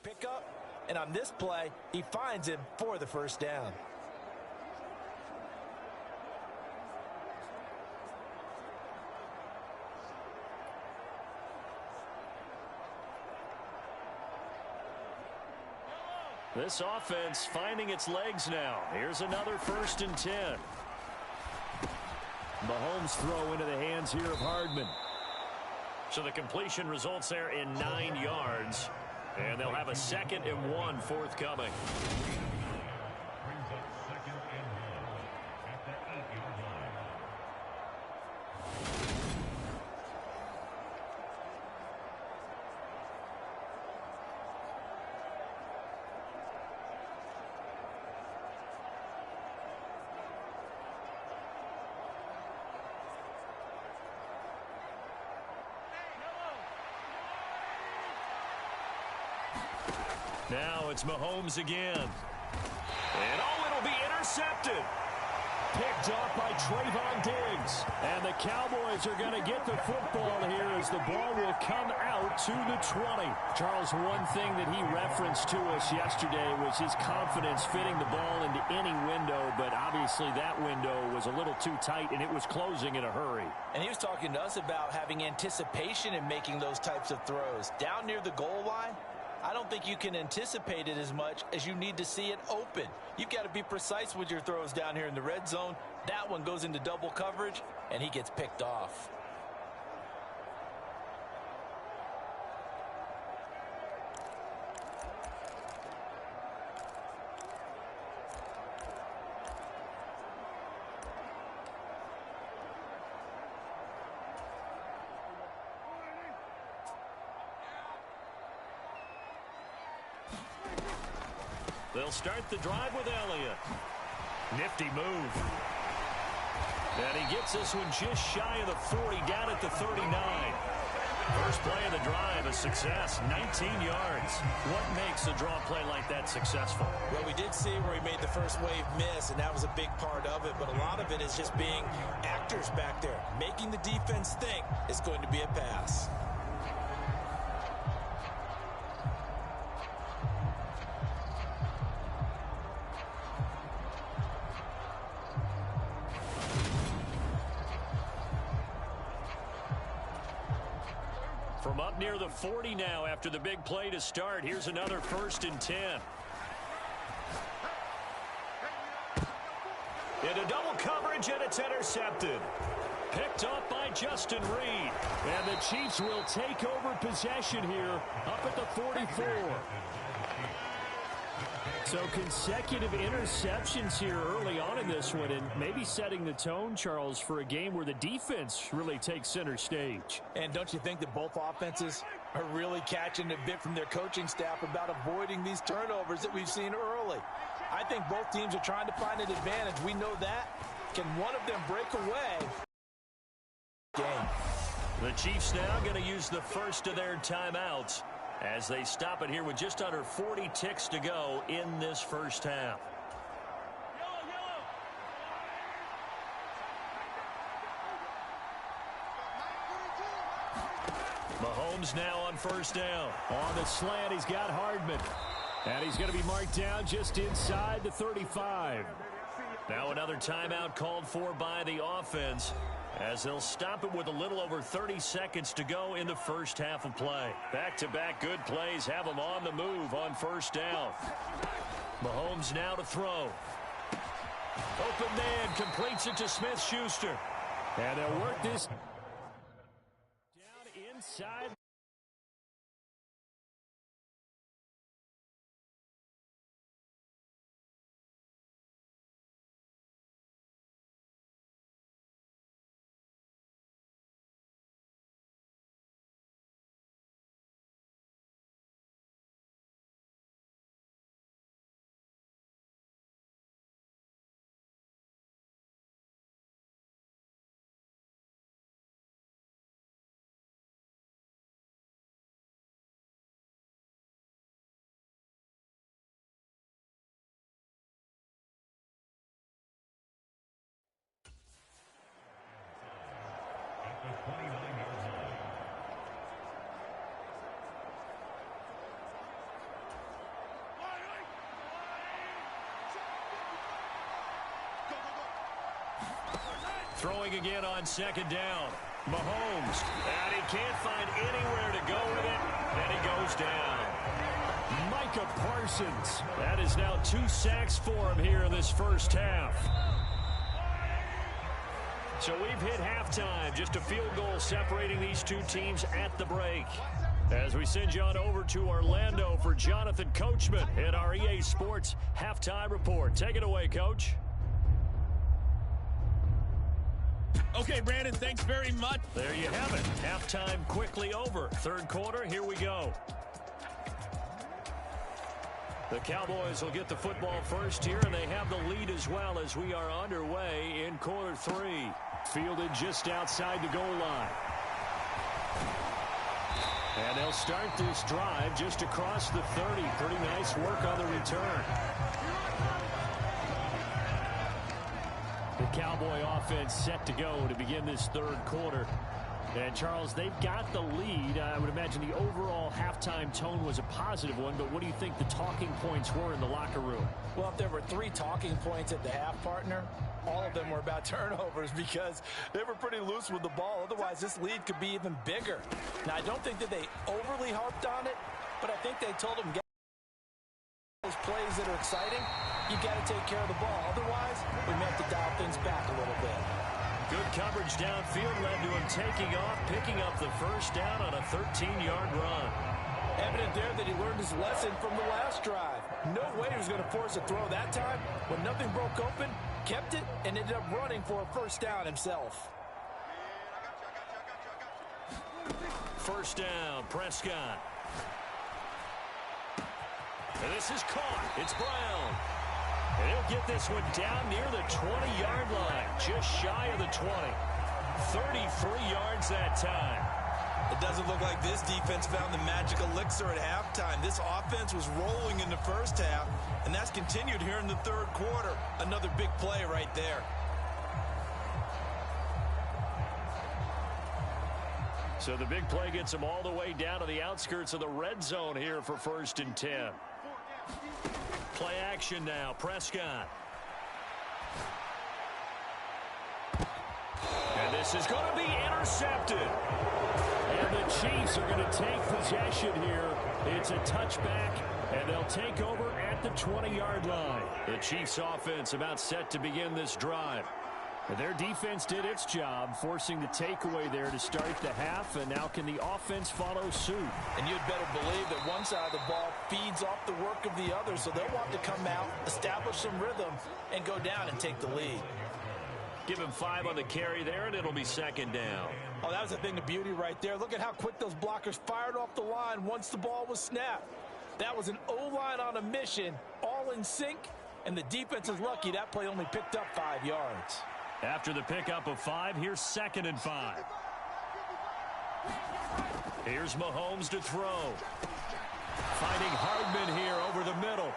pickup, and on this play, he finds him for the first down. This offense finding its legs now. Here's another 1st and 10. Mahomes throw into the hands here of Hardman. So the completion results there in 9 yards. And they'll have a 2nd and 1 forthcoming. Now it's Mahomes again. And it'll be intercepted. Picked off by Trayvon Diggs. And the Cowboys are going to get the football here as the ball will come out to the 20. Charles, one thing that he referenced to us yesterday was his confidence fitting the ball into any window, but obviously that window was a little too tight and it was closing in a hurry. And he was talking to us about having anticipation in making those types of throws. Down near the goal line, I don't think you can anticipate it as much as you need to see it open. You've got to be precise with your throws down here in the red zone. That one goes into double coverage, and he gets picked off. They'll start the drive with Elliott. Nifty move. And he gets this one just shy of the 40, down at the 39. First play of the drive, a success, 19 yards. What makes a draw play like that successful? Well, we did see where he made the first wave miss, and that was a big part of it. But a lot of it is just being actors back there, making the defense think it's going to be a pass. From up near the 40 now after the big play to start. Here's another 1st and 10. Into double coverage, and it's intercepted. Picked up by Justin Reed. And the Chiefs will take over possession here up at the 44. So consecutive interceptions here early on in this one, and maybe setting the tone, Charles, for a game where the defense really takes center stage. And don't you think that both offenses are really catching a bit from their coaching staff about avoiding these turnovers that we've seen early? I think both teams are trying to find an advantage. We know that. Can one of them break away? Game. The Chiefs now going to use the first of their timeouts as they stop it here with just under 40 ticks to go in this first half. Mahomes now on first down. On the slant, he's got Hardman. And he's going to be marked down just inside the 35. Now another timeout called for by the offense, as they'll stop it with a little over 30 seconds to go in the first half of play. Back-to-back good plays have them on the move on first down. Mahomes now to throw. Open man, completes it to Smith-Schuster. And they'll work this down inside. Throwing again on second down. Mahomes. And he can't find anywhere to go with it. And he goes down. Micah Parsons. That is now 2 sacks for him here in this first half. So we've hit halftime. Just a field goal separating these two teams at the break. As we send you on over to Orlando for Jonathan Coachman in our EA Sports Halftime Report. Take it away, Coach. Okay, Brandon, thanks very much. There you have it. Halftime quickly over. Third quarter, here we go. The Cowboys will get the football first here, and they have the lead as well as we are underway in quarter 3. Fielded just outside the goal line. And they'll start this drive just across the 30. Pretty nice work on the return. The Cowboy offense set to go to begin this third quarter. And, Charles, they've got the lead. I would imagine the overall halftime tone was a positive one, but what do you think the talking points were in the locker room? Well, if there were 3 talking points at the half, partner, all of them were about turnovers because they were pretty loose with the ball. Otherwise, this lead could be even bigger. Now, I don't think that they overly harped on it, but I think they told them, get those plays that are exciting, you got to take care of the ball. Otherwise, we may have to dial things back a little bit. Good coverage downfield led to him taking off, picking up the first down on a 13-yard run. Evident there that he learned his lesson from the last drive. No way he was going to force a throw that time. When nothing broke open, kept it, and ended up running for a first down himself. First down, Prescott. And this is caught. It's Brown. And he'll get this one down near the 20-yard line, just shy of the 20. 33 yards that time. It doesn't look like this defense found the magic elixir at halftime. This offense was rolling in the first half, and that's continued here in the third quarter. Another big play right there. So the big play gets him all the way down to the outskirts of the red zone here for 1st and 10. Play action now, Prescott. And this is going to be intercepted. And the Chiefs are going to take possession here. It's a touchback, and they'll take over at the 20-yard line. The Chiefs offense about set to begin this drive. Their defense did its job, forcing the takeaway there to start the half, and now can the offense follow suit? And you'd better believe that one side of the ball feeds off the work of the other, so they'll want to come out, establish some rhythm, and go down and take the lead. Give him 5 on the carry there, and it'll be second down. Oh, that was a thing of beauty right there. Look at how quick those blockers fired off the line once the ball was snapped. That was an O-line on a mission, all in sync, and the defense is lucky that play only picked up 5 yards. After the pickup of 5, here's 2nd and 5. Here's Mahomes to throw. Finding Hardman here over the middle.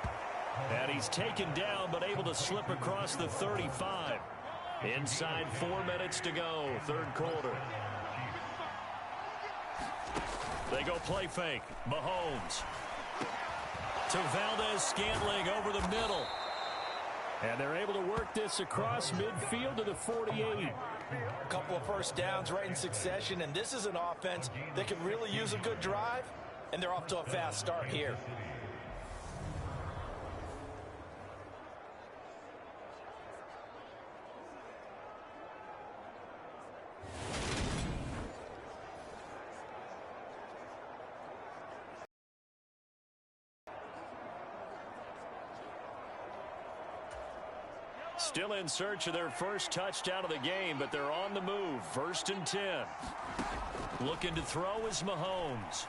And he's taken down but able to slip across the 35. Inside 4 minutes to go, third quarter. They go play fake. Mahomes. To Valdez-Scantling over the middle. And they're able to work this across midfield to the 48. A couple of first downs right in succession, and this is an offense that can really use a good drive, and they're off to a fast start here. Still in search of their first touchdown of the game, but they're on the move. 1st and 10. Looking to throw is Mahomes.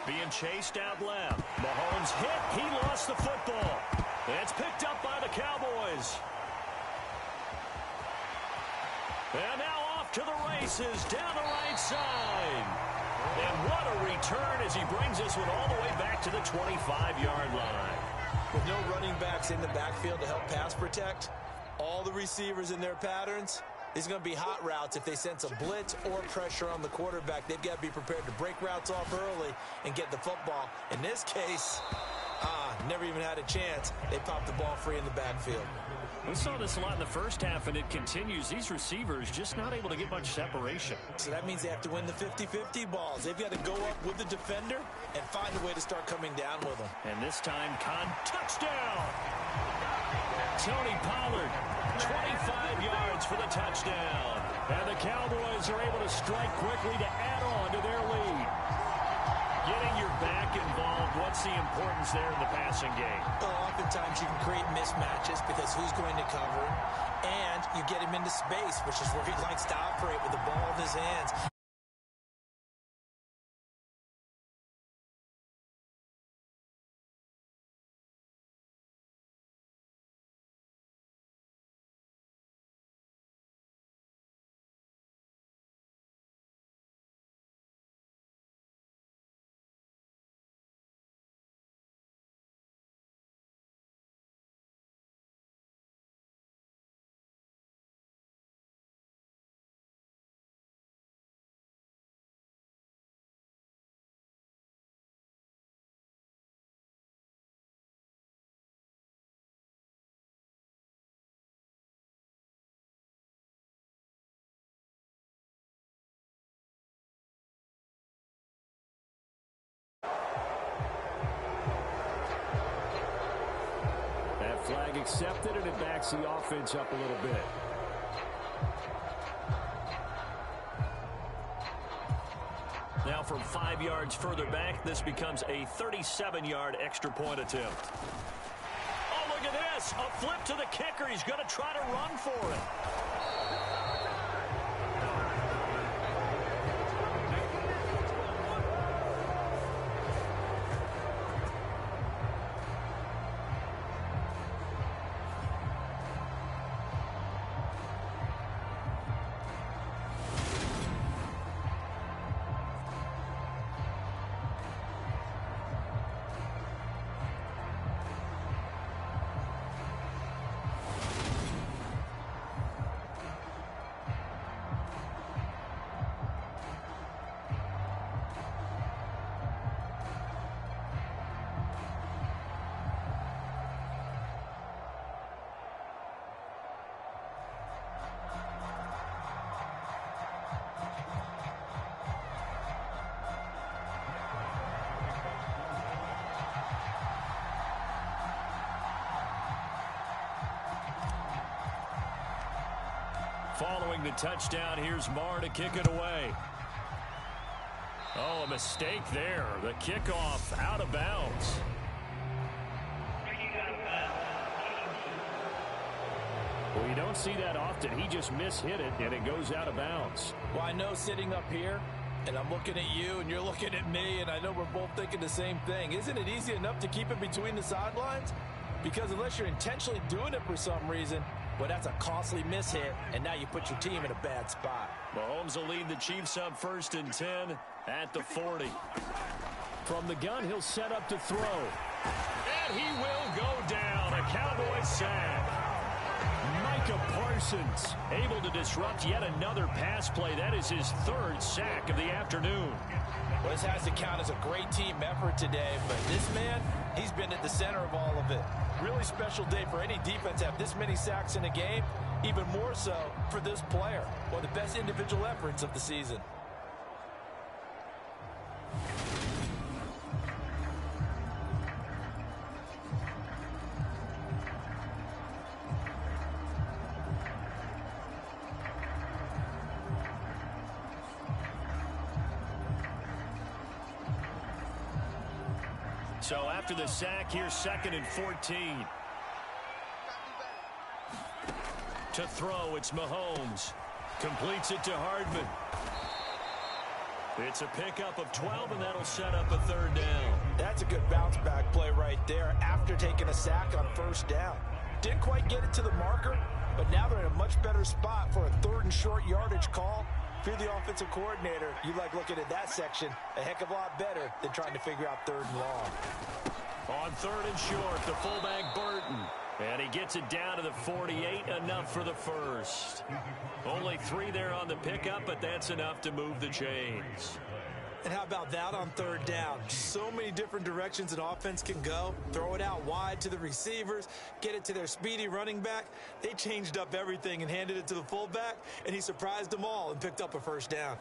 Being chased out left. Mahomes hit. He lost the football. It's picked up by the Cowboys. And now off to the races down the right side. And what a return as he brings this one all the way back to the 25-yard line. With no running backs in the backfield to help pass protect, all the receivers in their patterns, these are going to be hot routes. If they sense a blitz or pressure on the quarterback, they've got to be prepared to break routes off early and get the football. In this case, Never even had a chance. They popped the ball free in the backfield. We saw this a lot in the first half, and it continues. These receivers just not able to get much separation. So that means they have to win the 50-50 balls. They've got to go up with the defender and find a way to start coming down with them. And this time, touchdown! Tony Pollard, 25 yards for the touchdown. And the Cowboys are able to strike quickly to add on to their lead. Getting your back involved, what's the importance there in the passing game? Well, oftentimes you can create mismatches because who's going to cover him, and you get him into space, which is where he likes to operate with the ball in his hands. Flag accepted, and it backs the offense up a little bit. Now from 5 yards further back, this becomes a 37-yard extra point attempt. Oh, look at this. A flip to the kicker. He's going to try to run for it. Following the touchdown, here's Marr to kick it away. Oh, a mistake there. The kickoff out of bounds. Well, you don't see that often. He just mishit it, and it goes out of bounds. Well, I know sitting up here, and I'm looking at you, and you're looking at me, and I know we're both thinking the same thing. Isn't it easy enough to keep it between the sidelines? Because unless you're intentionally doing it for some reason, well, that's a costly mishit, and now you put your team in a bad spot. Mahomes will lead the Chiefs up 1st and 10 at the 40. From the gun, he'll set up to throw. And he will go down. A Cowboys sack. Micah Parsons able to disrupt yet another pass play. That is his 3rd sack of the afternoon. Well, this has to count as a great team effort today, but this man, he's been at the center of all of it. Really special day for any defense to have this many sacks in a game, even more so for this player. One of the best individual efforts of the season. So after the sack, here's 2nd and 14. To throw, it's Mahomes. Completes it to Hardman. It's a pickup of 12, and that'll set up a 3rd down. That's a good bounce-back play right there after taking a sack on 1st down. Didn't quite get it to the marker, but now they're in a much better spot for a 3rd and short yardage call. If you're the offensive coordinator, you like looking at that section a heck of a lot better than trying to figure out 3rd and long. On 3rd and short, the fullback Burton. And he gets it down to the 48, enough for the 1st. Only 3 there on the pickup, but that's enough to move the chains. And how about that on third down? So many different directions an offense can go. Throw it out wide to the receivers, get it to their speedy running back. They changed up everything and handed it to the fullback, and he surprised them all and picked up a first down.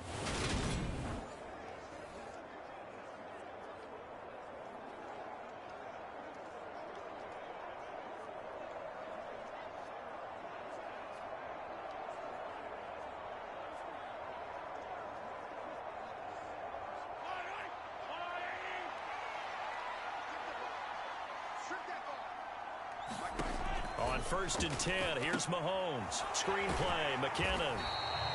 On 1st and 10, here's Mahomes. Screen play, McKinnon.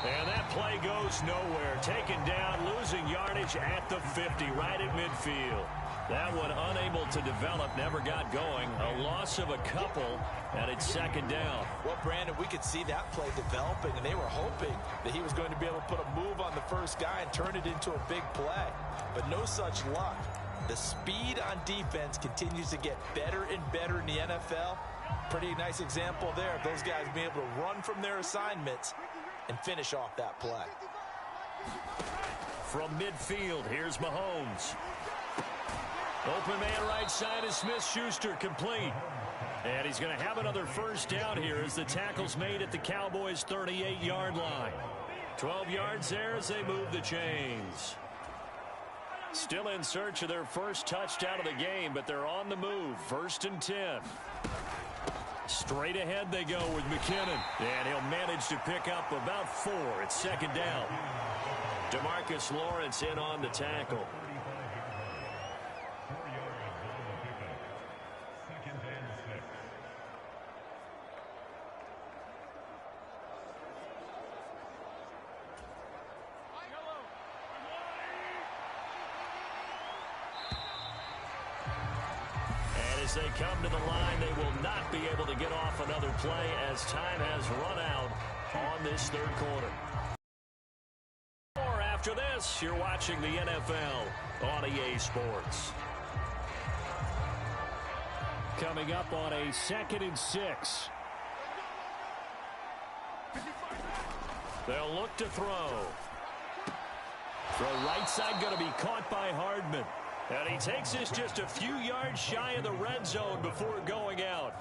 And that play goes nowhere. Taken down, losing yardage at the 50, right at midfield. That one unable to develop, never got going. A loss of a couple, and it's 2nd down. Well, Brandon, we could see that play developing, and they were hoping that he was going to be able to put a move on the first guy and turn it into a big play. But no such luck. The speed on defense continues to get better and better in the NFL. Pretty nice example there of those guys being able to run from their assignments and finish off that play. From midfield, here's Mahomes. Open man right side is Smith-Schuster, complete. And he's going to have another first down here as the tackle's made at the Cowboys' 38-yard line. 12 yards there as they move the chains. Still in search of their first touchdown of the game, but they're on the move. 1st and 10. Straight ahead they go with McKinnon. And he'll manage to pick up about 4. It's 2nd down. DeMarcus Lawrence in on the tackle. As they come to the line, they will not be able to get off another play as time has run out on this 3rd quarter. Or after this, you're watching the NFL on EA Sports. Coming up on a 2nd and 6. They'll look to throw. Throw right side going to be caught by Hardman. And he takes this just a few yards shy of the red zone before going out.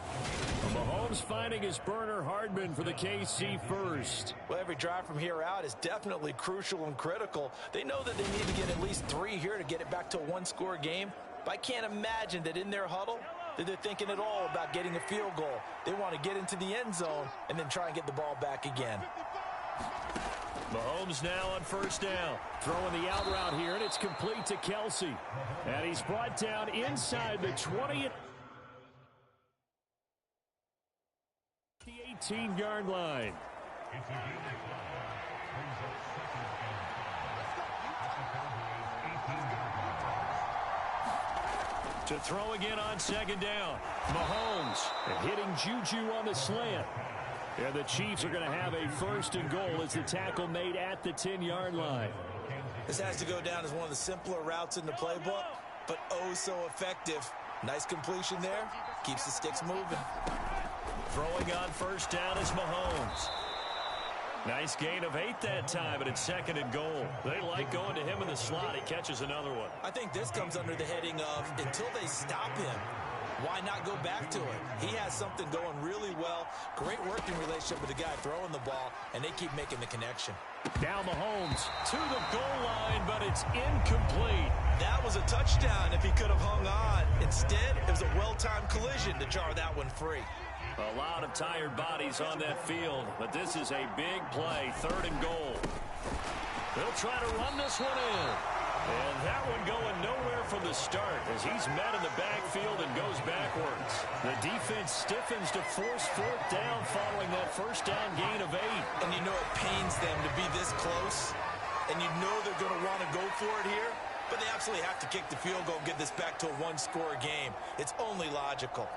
Mahomes finding his burner, Hardman, for the KC first. Well, every drive from here out is definitely crucial and critical. They know that they need to get at least 3 here to get it back to a 1-score game. But I can't imagine that in their huddle that they're thinking at all about getting a field goal. They want to get into the end zone and then try and get the ball back again. Mahomes now on 1st down. Throwing the out route here, and it's complete to Kelsey. And he's brought down inside the 20 at the 18-yard line. To throw again on 2nd down. Mahomes hitting Juju on the slant. And the Chiefs are going to have a 1st and goal as the tackle made at the 10-yard line. This has to go down as one of the simpler routes in the playbook, but oh so effective. Nice completion there. Keeps the sticks moving. Throwing on 1st down is Mahomes. Nice gain of 8 that time, but it's 2nd and goal. They like going to him in the slot. He catches another one. I think this comes under the heading of until they stop him, why not go back to it? He has something going really well. Great working relationship with the guy throwing the ball, and they keep making the connection. Now Mahomes to the goal line, but it's incomplete. That was a touchdown if he could have hung on. Instead, it was a well-timed collision to jar that one free. A lot of tired bodies on that field, but this is a big play, 3rd and goal. They'll try to run this one in. And that one going nowhere from the start as he's met in the backfield and goes backwards. The defense stiffens to force 4th down following that 1st down gain of 8. And you know it pains them to be this close. And you know they're going to want to go for it here. But they absolutely have to kick the field goal and get this back to a 1-score game. It's only logical.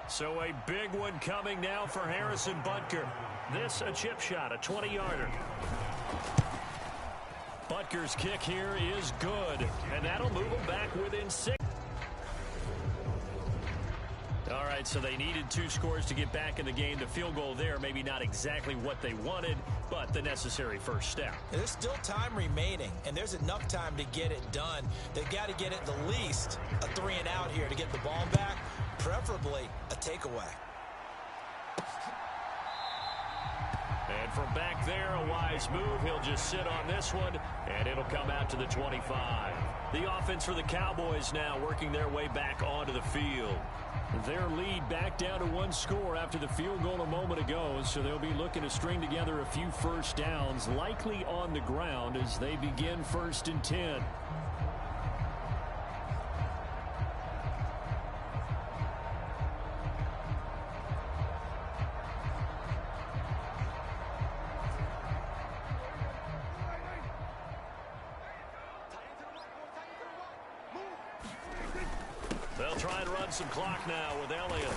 So a big one coming now for Harrison Butker. This a chip shot, a 20-yarder. Butker's kick here is good, and that'll move him back within 6. All right, right, so they needed 2 scores to get back in the game. The field goal there, maybe not exactly what they wanted, but the necessary first step. There's still time remaining, and there's enough time to get it done. They've got to get it the least a 3 and out here to get the ball back, preferably a takeaway. And from back there, a wise move. He'll just sit on this one, and it'll come out to the 25. The offense for the Cowboys now working their way back onto the field. Their lead back down to 1 score after the field goal a moment ago, so they'll be looking to string together a few first downs, likely on the ground as they begin 1st and 10. They'll try and run some clock now with Elliott.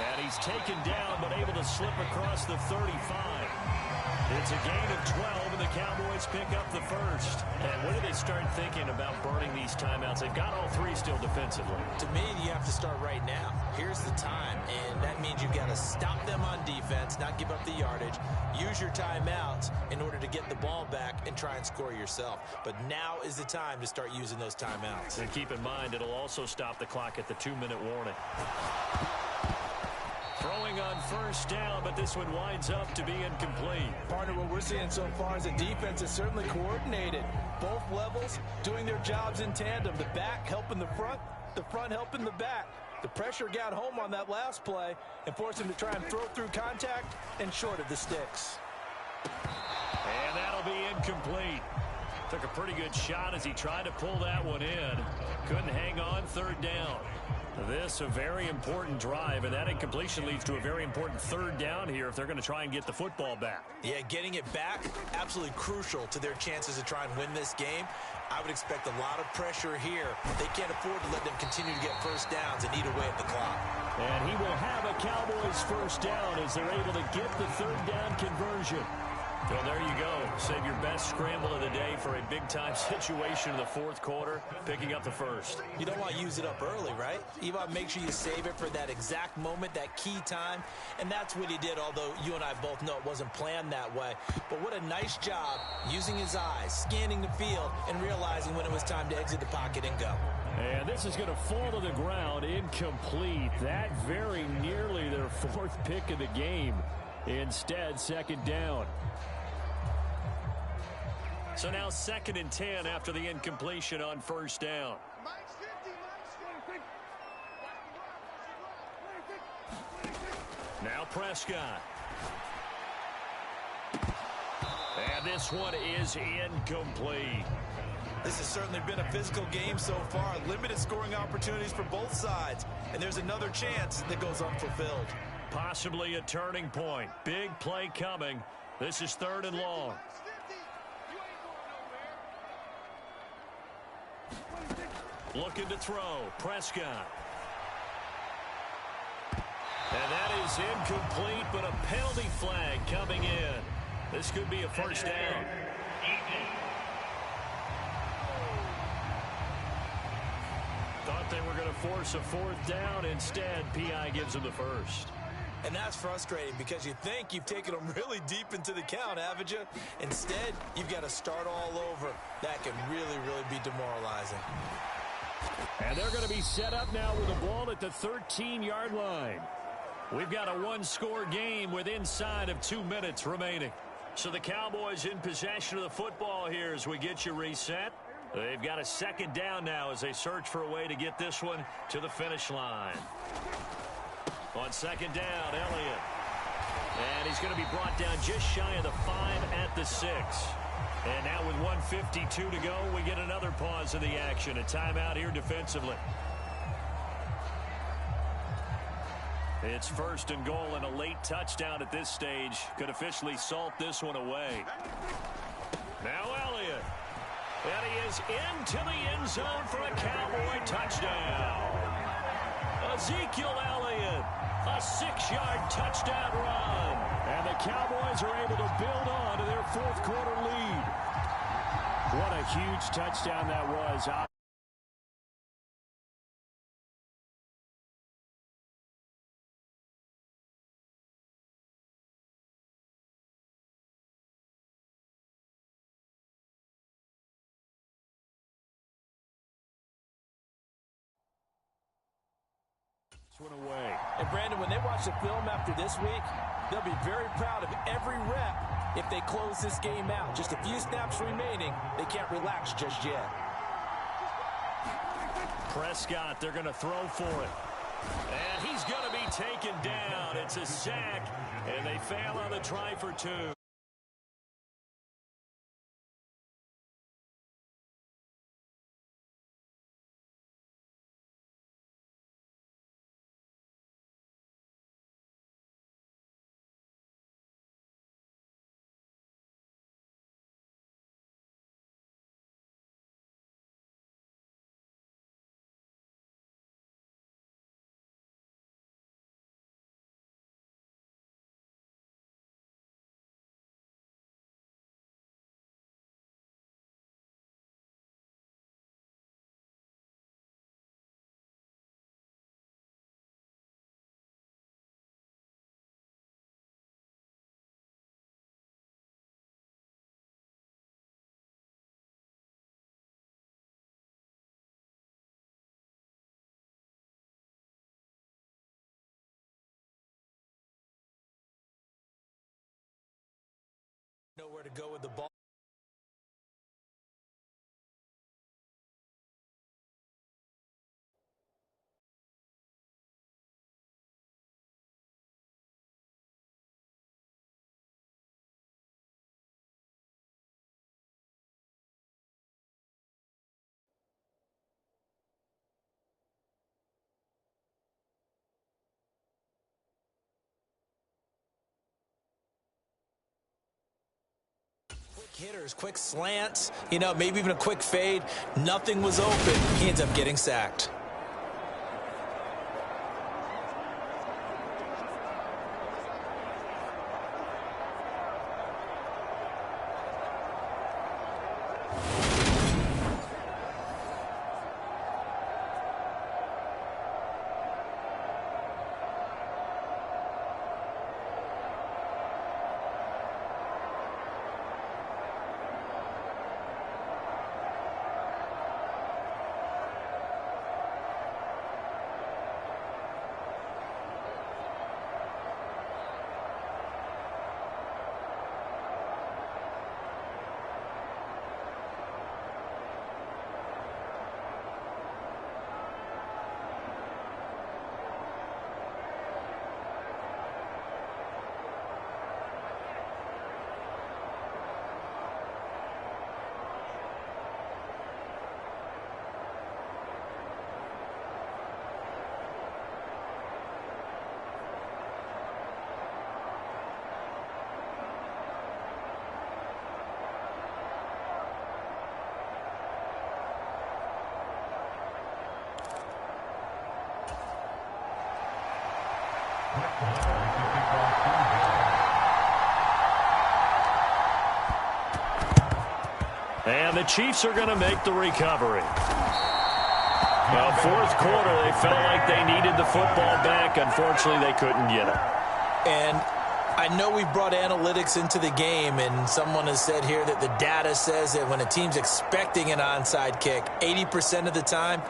And he's taken down but able to slip across the 35. It's a gain of 12, and the Cowboys pick up the first. And when do they start thinking about burning these timeouts? They've got all 3 still defensively. To me, you have to start right now. Here's the time, and that means you've got to stop them on defense, not give up the yardage. Use your timeouts in order to get the ball back and try and score yourself. But now is the time to start using those timeouts. And keep in mind, it'll also stop the clock at the 2-minute warning. Throwing on first down, but this one winds up to be incomplete. Partner, what we're seeing so far is the defense is certainly coordinated. Both levels doing their jobs in tandem. The back helping the front helping the back. The pressure got home on that last play and forced him to try and throw through contact and short of the sticks. And that'll be incomplete. Took a pretty good shot as he tried to pull that one in. Couldn't hang on, 3rd down. This a very important drive, and that incompletion leads to a very important 3rd down here if they're going to try and get the football back. Yeah, getting it back, absolutely crucial to their chances to try and win this game. I would expect a lot of pressure here. They can't afford to let them continue to get first downs and eat away at the clock. And he will have a Cowboys first down as they're able to get the 3rd down conversion. Well, there you go. Save your best scramble of the day for a big-time situation in the 4th quarter, picking up the first. You don't want to use it up early, right? You want to make sure you save it for that exact moment, that key time, and that's what he did, although you and I both know it wasn't planned that way. But what a nice job using his eyes, scanning the field, and realizing when it was time to exit the pocket and go. And this is going to fall to the ground, incomplete. That very nearly their 4th pick of the game. Instead, 2nd down. So now 2nd and 10 after the incompletion on first down. Now Prescott. And this one is incomplete. This has certainly been a physical game so far. Limited scoring opportunities for both sides. And there's another chance that goes unfulfilled. Possibly a turning point. Big play coming. This is 3rd and long. Looking to throw. Prescott. And that is incomplete, but a penalty flag coming in. This could be a first down. Thought they were going to force a 4th down. Instead, P.I. gives them the first. And that's frustrating because you think you've taken them really deep into the count, haven't you? Instead, you've got to start all over. That can really, really be demoralizing. And they're going to be set up now with the ball at the 13-yard line. We've got a 1-score game with inside of 2 minutes remaining. So the Cowboys in possession of the football here as we get you reset. They've got a 2nd down now as they search for a way to get this one to the finish line. On 2nd down, Elliott. And he's going to be brought down just shy of the 5 at the 6. And now with 1:52 to go, we get another pause in the action. A timeout here defensively. It's 1st and goal, and a late touchdown at this stage could officially salt this one away. Now Elliott. And he is into the end zone for a Cowboy touchdown. Ezekiel Elliott, a 6-yard touchdown run. And the Cowboys are able to build on to their 4th quarter lead. What a huge touchdown that was. And Brandon, when they watch the film after this week, they'll be very proud of every rep if they close this game out. Just a few snaps remaining. They can't relax just yet. Prescott, they're going to throw for it. And he's going to be taken down. It's a sack, and they fail on the try for 2. Nowhere to go with the ball. Hitters, quick slants, maybe even a quick fade. Nothing was open. He ends up getting sacked. And the Chiefs are going to make the recovery. Well, fourth quarter, they felt like they needed the football back. Unfortunately, they couldn't get it. And I know we brought analytics into the game, and someone has said here that the data says that when a team's expecting an onside kick, 80% of the time,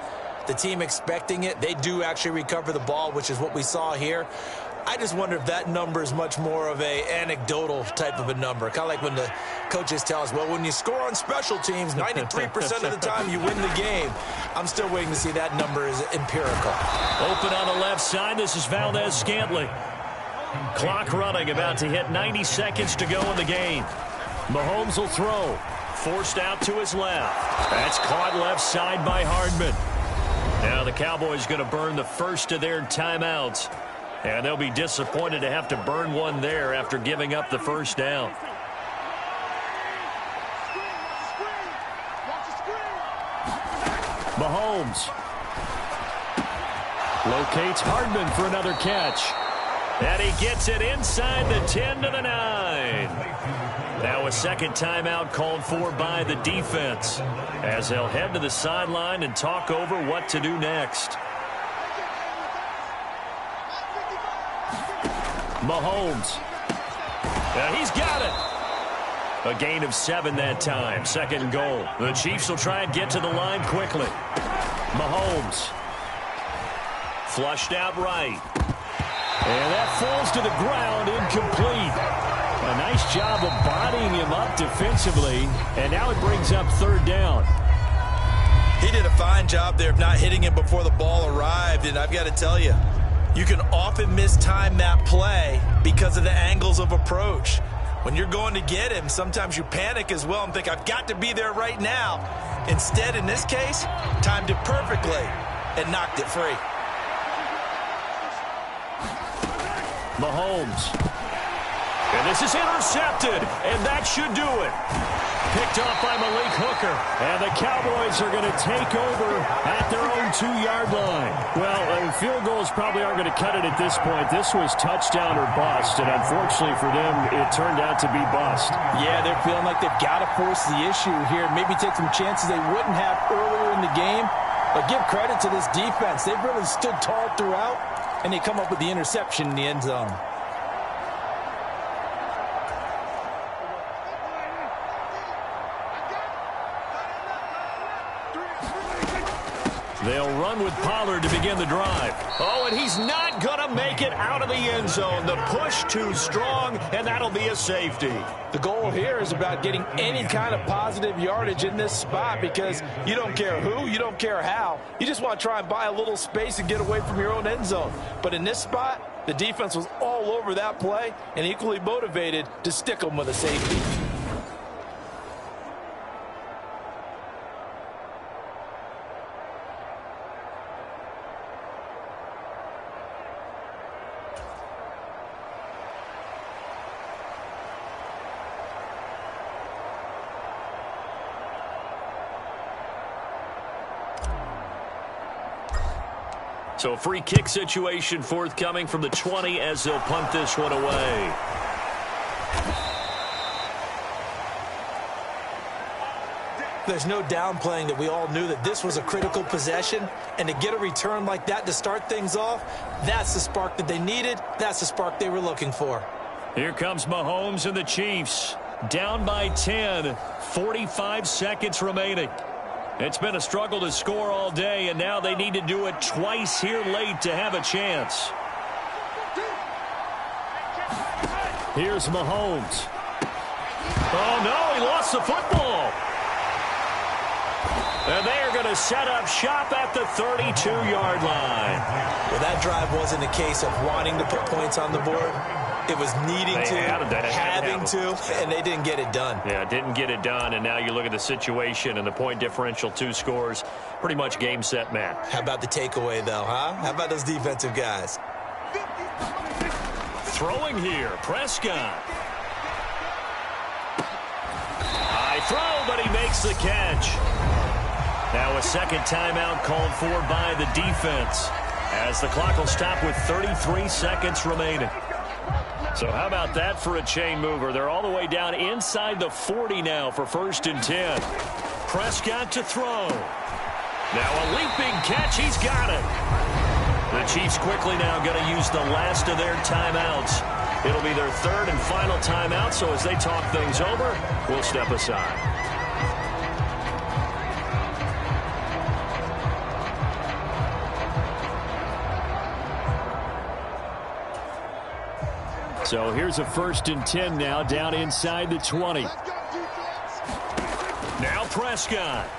the team expecting it, they do actually recover the ball, which is what we saw here. I just wonder if that number is much more of a anecdotal type of a number. Kind of like when the coaches tell us, well, when you score on special teams, 93% of the time you win the game. I'm still waiting to see that number is empirical. Open on the left side. This is Valdez-Scantling. Clock running, about to hit 90 seconds to go in the game. Mahomes will throw. Forced out to his left. That's caught left side by Hardman. Now the Cowboys going to burn the first of their timeouts. And they'll be disappointed to have to burn one there after giving up the first down. Mahomes locates Hardman for another catch. And he gets it inside the 10 to the 9. Now a second timeout called for by the defense as they'll head to the sideline and talk over what to do next. Mahomes. He's got it. A gain of 7 that time. Second and goal. The Chiefs will try and get to the line quickly. Mahomes Flushed out right. And that falls to the ground, incomplete. A nice job of bodying him up defensively, and now it brings up third down. He did a fine job there of not hitting him before the ball arrived, and I've got to tell you, you can often mistime that play because of the angles of approach. When you're going to get him, sometimes you panic as well and think, I've got to be there right now. Instead, in this case, timed it perfectly and knocked it free. Mahomes. And this is intercepted, and that should do it. Picked off by Malik Hooker, and the Cowboys are going to take over at their own 2-yard line. Well, field goals probably aren't going to cut it at this point. This was touchdown or bust, and unfortunately for them, it turned out to be bust. Yeah, they're feeling like they've got to force the issue here, maybe take some chances they wouldn't have earlier in the game. But give credit to this defense. They've really stood tall throughout, and they come up with the interception in the end zone. They'll run with Pollard to begin the drive. Oh, and he's not going to make it out of the end zone. The push too strong, and that'll be a safety. The goal here is about getting any kind of positive yardage in this spot because you don't care who, you don't care how. You just want to try and buy a little space and get away from your own end zone. But in this spot, the defense was all over that play and equally motivated to stick them with a safety. So a free kick situation forthcoming from the 20 as they'll punt this one away. There's no downplaying that we all knew that this was a critical possession, and to get a return like that to start things off, that's the spark that they needed. That's the spark they were looking for. Here comes Mahomes and the Chiefs. Down by 10, 45 seconds remaining. It's been a struggle to score all day, and now they need to do it twice here late to have a chance. Here's Mahomes. Oh, no, he lost the football. And they are going to set up shop at the 32-yard line. Well, that drive wasn't a case of wanting to put points on the board. It was needing to, having to, and they didn't get it done. Yeah, didn't get it done, and now you look at the situation and the point differential, 2 scores, pretty much game, set, match. How about the takeaway, though, huh? How about those defensive guys? Throwing here, Prescott. High throw, but he makes the catch. Now a second timeout called for by the defense as the clock will stop with 33 seconds remaining. So how about that for a chain mover? They're all the way down inside the 40 now for 1st and 10. Prescott to throw. Now a leaping catch. He's got it. The Chiefs quickly now going to use the last of their timeouts. It'll be their 3rd and final timeout, so as they talk things over, we'll step aside. So here's a 1st and 10 now, down inside the 20. Now Prescott.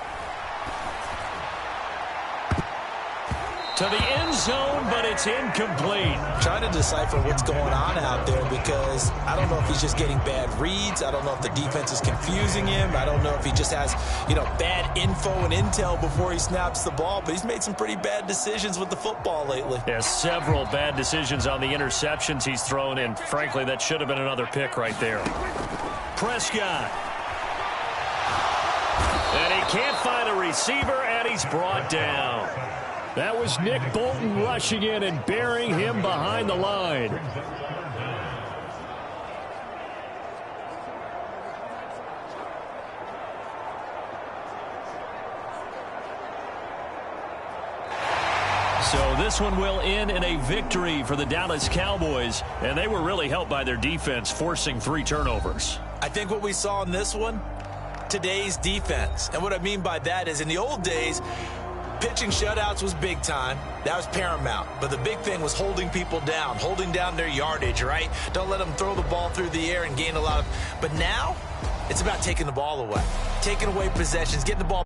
To the end zone, but it's incomplete. Trying to decipher what's going on out there because I don't know if he's just getting bad reads. I don't know if the defense is confusing him. I don't know if he just has, bad info and intel before he snaps the ball. But he's made some pretty bad decisions with the football lately. Yeah, several bad decisions on the interceptions he's thrown in. Frankly, that should have been another pick right there. Prescott. And he can't find a receiver, and he's brought down. That was Nick Bolton rushing in and burying him behind the line. So this one will end in a victory for the Dallas Cowboys, and they were really helped by their defense, forcing 3 turnovers. I think what we saw in this one, today's defense. And what I mean by that is in the old days, Pitching shutouts was big time. That was paramount. But the big thing was holding people down, holding down their yardage, right? Don't let them throw the ball through the air and gain a lot of... But now, it's about taking the ball away, taking away possessions, getting the ball